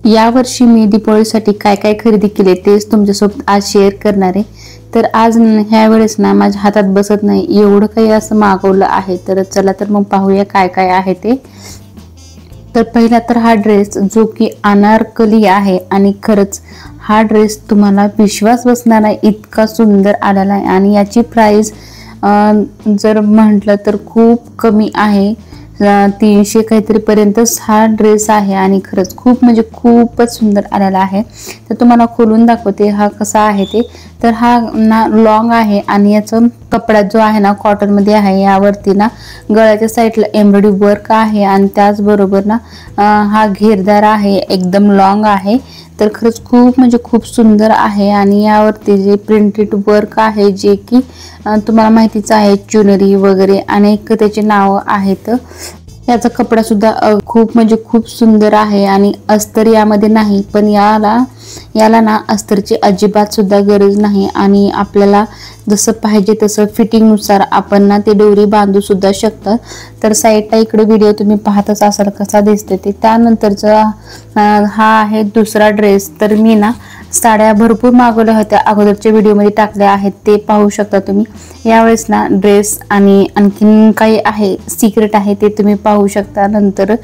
यावर्षी मी दिवाळीसाठी काय काय खरेदी केले तेच तुमच्यासोबत आज शेअर करणार आहे। तर आज ह्या वेळेस ना माझ्या हातात बसत नाही एवढं काही असं मागवलं आहे। तर चला तर मग पाहूया काय काय आहे ते। तर पहिला तर हा ड्रेस जो की अनारकली आहे आणि खरंच हा ड्रेस तुम्हाला विश्वास बसणार नाही इतका सुंदर आलेला आहे आणि याची प्राइस जर म्हटलं तर खूप कमी आहे। 300 काहीतरी पर्यंतच हा ड्रेस आहे आणि खरंच खूप म्हणजे खूपच सुंदर आलेला आहे। तर तुम्हाला खोलून दाखवते हा कसा आहे ते। तर हा ना लॉंग आहे आणि याचा कपडा जो आहे ना कॉटन मध्ये आहे। यावरती ना गळ्याच्या साईडला एम्ब्रॉयडरी वर्क आहे आणि त्याचबरोबर ना हा घेरदार आहे एकदम लॉंग आहे। तर खरंच खूप म्हणजे खूप सुंदर आहे आणि यावरती जे प्रिंटेड वर्क आहे जे की तुम्हाला माहितीच आहे ज्वेलरी वगैरे अनेक त्याचे नाव आहेत। याचा कपडा सुद्धा खूप म्हणजे खूप सुंदर आहे आणि अस्तर यामध्ये नाही पण याला ना अस्तरची अजिबात सुद्धा गरज नाही आणि आपल्याला जसं पाहिजे तसं फिटिंग नुसार आपण ना ते दोरी बांधू सुद्धा शकता। तर साईडला इकडे व्हिडिओ तुम्ही पाहतच असाल कसा दिसते ते। त्यानंतरचा हा आहे दुसरा ड्रेस। तर मी ना साड्या भरपूर मागवल्या होत्या अगोदरच्या व्हिडिओमध्ये टाकल्या आहेत ते पाहू शकता तुम्ही। यावेळेस ना ड्रेस आणि आणखीन काही आहे सिक्रेट आहे ते तुम्ही पाहू शकता नंतर।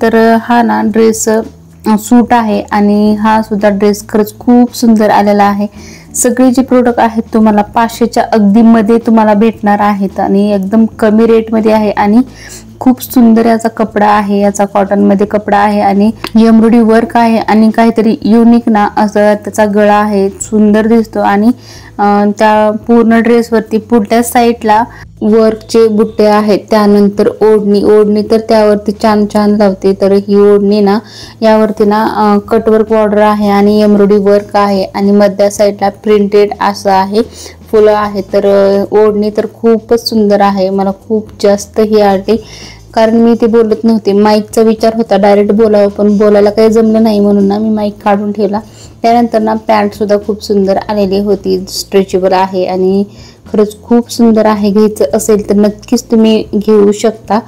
तर हा ना ड्रेस सूट आहे आणि हा सुद्धा ड्रेस खरंच खूप सुंदर आलेला आहे। सगळे जे प्रोडक्ट आहेत तुम्हाला 500च्या अगदी मध्ये तुम्हाला भेटणार आहेत आणि एकदम कमी रेट मध्ये आहे आणि खूप सुंदर याचा कपडा आहे। याचा कॉटन मध्ये कपडा आहे आणि एम्ब्रॉयडरी वर्क आहे आणि काहीतरी युनिक ना असं त्याचा गळा आहे सुंदर दिसतो आणि त्या पूर्ण ड्रेस वरती पुढल्या साईडला वर्कचे बुट्टे आहेत। त्यानंतर ओढणी तर त्यावरती छान छान लावते। तर ही ओढणी ना यावरती ना कटवर्क बॉर्डर आहे आणि एम्ब्रॉयडरी वर्क आहे आणि मधल्या साईडला प्रिंटेड असं आहे फुलं आहे। तर ओढणी तर खूपच सुंदर आहे मला खूप जास्त ही आवडते कारण मी ते बोलत नव्हते माईकचा विचार होता डायरेक्ट बोलावं पण बोलायला काही जमलं नाही म्हणून ना मी माईक काढून ठेवला। त्यानंतर ना पॅन्ट सुद्धा खूप सुंदर आलेली होती स्ट्रेचेबल आहे आणि खरंच खूप सुंदर आहे। घ्यायचं असेल तर नक्कीच तुम्ही घेऊ शकता।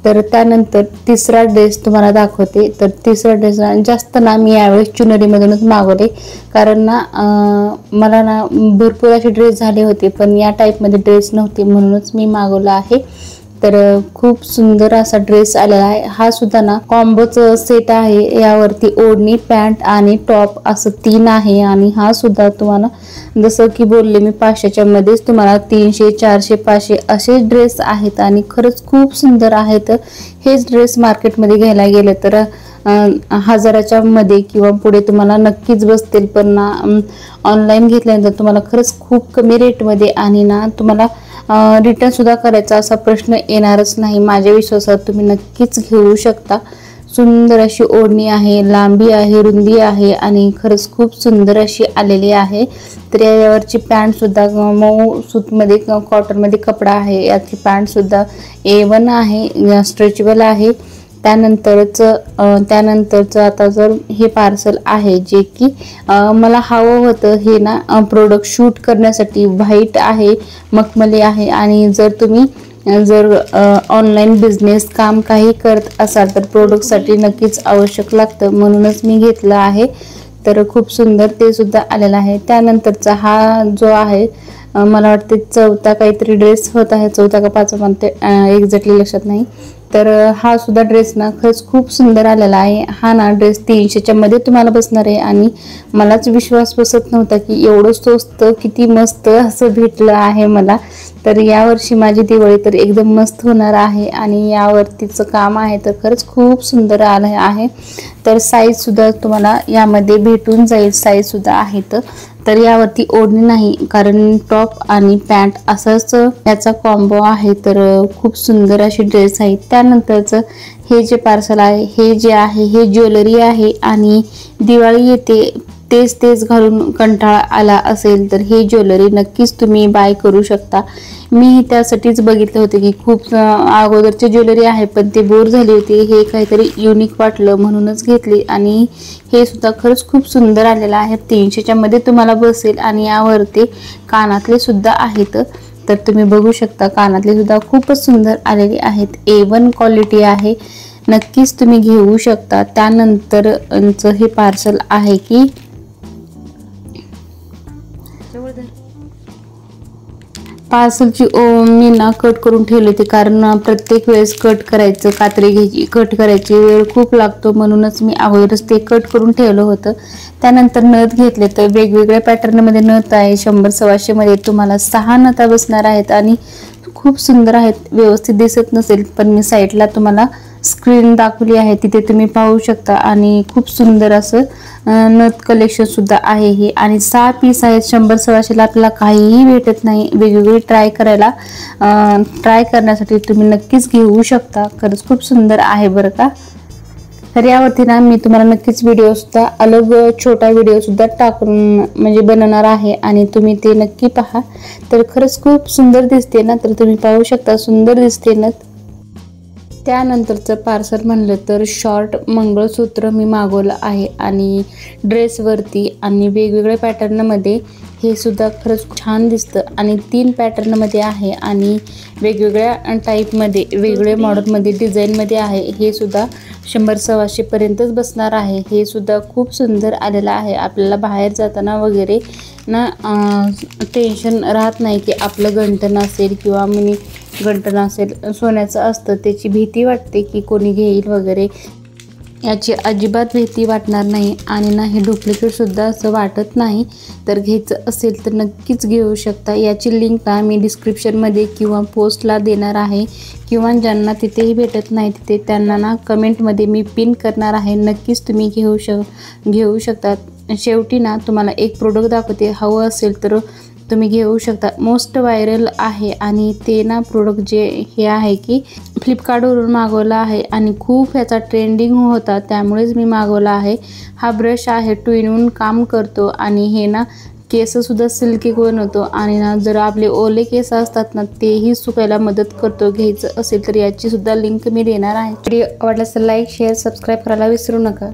तर त्यानंतर तिसरा ड्रेस तुम्हाला दाखवते। तर तिसरा ड्रेस जास्त ना मी यावेळेस चुनरी मधूनच मागवले कारण ना मला ना भरपूर असे ड्रेस झाले होते पण या टाइप मध्ये ड्रेस नव्हते म्हणूनच मी मागवला आहे। तर खूप सुंदर असा ड्रेस आलेला आहे। हा सुद्धा ना कॉम्बोच सेट आहे यावरती ओढणी पॅन्ट आणि टॉप असं 3 आहे आणि हा सुद्धा तुम्हाला जसं की बोलले मी 500च्या मध्येच तुम्हाला 300 400 500 असे ड्रेस आहेत आणि खरंच खूप सुंदर आहेत। हेच ड्रेस मार्केटमध्ये घ्यायला गेलं तर 1000च्या मध्ये किंवा पुढे तुम्हाला नक्कीच बसतील पण ना ऑनलाईन घेतल्यानंतर तुम्हाला खरंच खूप कमी रेट मध्ये आणि ना तुम्हाला रिटर्न सुद्धा करायचा असा प्रश्न येणारच नाही। माझ्या विश्वासात तुम्ही नक्कीच घेऊ शकता। सुंदर अशी ओढणी आहे लांबी आहे रुंदी आहे आणि खरंच खूप सुंदर अशी आलेली आहे। तर यावरची पॅन्ट सुद्धा मऊ सूत मध्ये कॉटन मध्ये कपडा आहे। याची पॅन्ट सुद्धा A1 आहे स्ट्रेचेबल आहे। त्यानंतरच आता जर हे पार्सल आहे जे की मला हवं होतं हे ना प्रोडक्ट शूट करण्यासाठी व्हाईट आहे मखमली आहे आणि जर तुम्ही ऑनलाईन बिझनेस काम काही करत असाल तर प्रोडक्ट साठी नक्कीच आवश्यक लागतं म्हणूनच मी घेतलं आहे। तर खूप सुंदर ते सुद्धा आलेला आहे। त्यानंतरचा हा जो आहे मला वाटते चौथा काहीतरी ड्रेस होता आहे चौथा का पाचवा म्हणते एक्झॅक्टली लक्षात नाही। तर हा सुद्धा ड्रेस ना खरंच खूप सुंदर आलेला आहे। हा ना ड्रेस 300च्या मध्ये तुम्हाला बसणार आहे आणि मलाच विश्वास बसत नव्हता की एवढं स्वस्त किती मस्त असं भेटलं आहे मला। तर यावर्षी माझी दिवाळी तर एकदम मस्त होणार आहे आणि यावरतीचं काम आहे तर खरंच खूप सुंदर आलं आहे। तर साईज सुद्धा तुम्हाला यामध्ये भेटून जाईल साईज सुद्धा आहेत। तर यावरती ओढणी नाही कारण टॉप आणि पॅन्ट असंच याचा कॉम्बो आहे। तर खूप सुंदर अशी ड्रेस आहे। त्यानंतरचं हे जे पार्सल आहे हे जे आहे हे ज्वेलरी आहे आणि दिवाळी येते तेच घालून कंटाळा आला असेल तर हे ज्वेलरी नक्कीच तुम्ही बाय करू शकता। मी त्यासाठीच बघितले होते की खूप अगोदरची ज्वेलरी आहे पण ते बोर झाली होती हे काहीतरी युनिक वाटलं म्हणूनच घेतली आणि हे सुद्धा खरंच खूप सुंदर आलेलं आहे। 300च्या मध्ये तुम्हाला बसेल आणि यावरती कानातले सुद्धा आहेत। तर तुम्ही बघू शकता कानातले सुद्धा खूपच सुंदर आलेले आहेत। A1 क्वालिटी आहे नक्कीच तुम्ही घेऊ शकता। त्यानंतर हे पार्सल आहे की पार्सलची मी ना कट करून ठेवली होती, कारण प्रत्येक वेळेस कट करायचं, कात्री घ्यायची, कट करायची वेळ खूप लागतो, म्हणूनच मी अगोदरच ते कट करून ठेवलं होतं। त्यानंतर नथ घेतले, तर वेगवेगळ्या पॅटर्नमध्ये नथ आहे। 100-125 मध्ये तुम्हाला 6 नथा बसणार आहेत आणि खूप सुंदर आहेत। व्यवस्थित दिसत नसेल पण मी साईडला तुम्हाला स्क्रीन दाखवली आहे, तिथे तुम्ही पाहू शकता। आणि खूप सुंदर असं नथ कलेक्शन सुद्धा आहे हे। आणि 6 पीस आहेत। 100-125 ला आपल्याला काहीही भेटत नाही। वेगवेगळी ट्राय करण्यासाठी तुम्ही नक्कीच घेऊ शकता। खरंच खूप सुंदर आहे बरं का। तर यावरती ना मी तुम्हाला नक्कीच व्हिडिओ सुद्धा अलग छोटा व्हिडिओ सुद्धा टाकून म्हणजे बनवणार आहे, आणि तुम्ही ते नक्की पहा। तर खरंच खूप सुंदर दिसते ना, तर तुम्ही पाहू शकता सुंदर दिसते ना। त्यानंतरचं पार्सल म्हणलं तर शॉर्ट मंगळसूत्र मी मागवलं आहे, आणि ड्रेसवरती आणि वेगवेगळ्या पॅटर्नमध्ये हे सुद्धा खरंच छान दिसतं। आणि 3 पॅटर्नमध्ये आहे आणि वेगवेगळ्या टाईपमध्ये, वेगवेगळ्या मॉडेलमध्ये, डिझाईनमध्ये आहे। हे सुद्धा 100-125 पर्यंतच बसणार आहे। हे सुद्धा खूप सुंदर आलेलं आहे। आपल्याला बाहेर जाताना वगैरे ना टेन्शन राहत नाही की आपलं गंठण असेल किंवा मिनी गंठण असेल, सोन्याचं असतं, त्याची भीती वाटते की कोणी घेईल वगैरे, याची अजिबात भीती वाटणार नाही। आणि ना हे डुप्लिकेट सुद्धा असं वाटत नाही। तर घ्यायचं असेल तर नक्कीच घेऊ शकता। याची लिंक ना मी डिस्क्रिप्शनमध्ये किंवा पोस्टला देणार आहे, किंवा ज्यांना तिथेही भेटत नाही तिथे त्यांना ना कमेंटमध्ये मी पिन करणार आहे। नक्कीच तुम्ही घेऊ शकता। शेवटी ना तुम्हाला एक प्रोडक्ट दाखवते, हवं असेल तर तुम्ही घेऊ शकता। मोस्ट व्हायरल आहे, आणि ते ना प्रोडक्ट जे हे आहे की फ्लिपकार्टवरून मागवला आहे, आणि खूप ह्याचा ट्रेंडिंग होता, त्यामुळेच मी मागवला आहे। हा ब्रश आहे, 2 in 1 काम करतो, आणि हे ना केससुद्धा सिल्की बनवतो, आणि ना जर आपले ओले केस असतात ना तेही सुकायला मदत करतो। घ्यायचं असेल तर याची सुद्धा लिंक मी देणार आहे। व्हिडिओ आवडल्यास लाईक, शेअर, सबस्क्राईब करायला विसरू नका।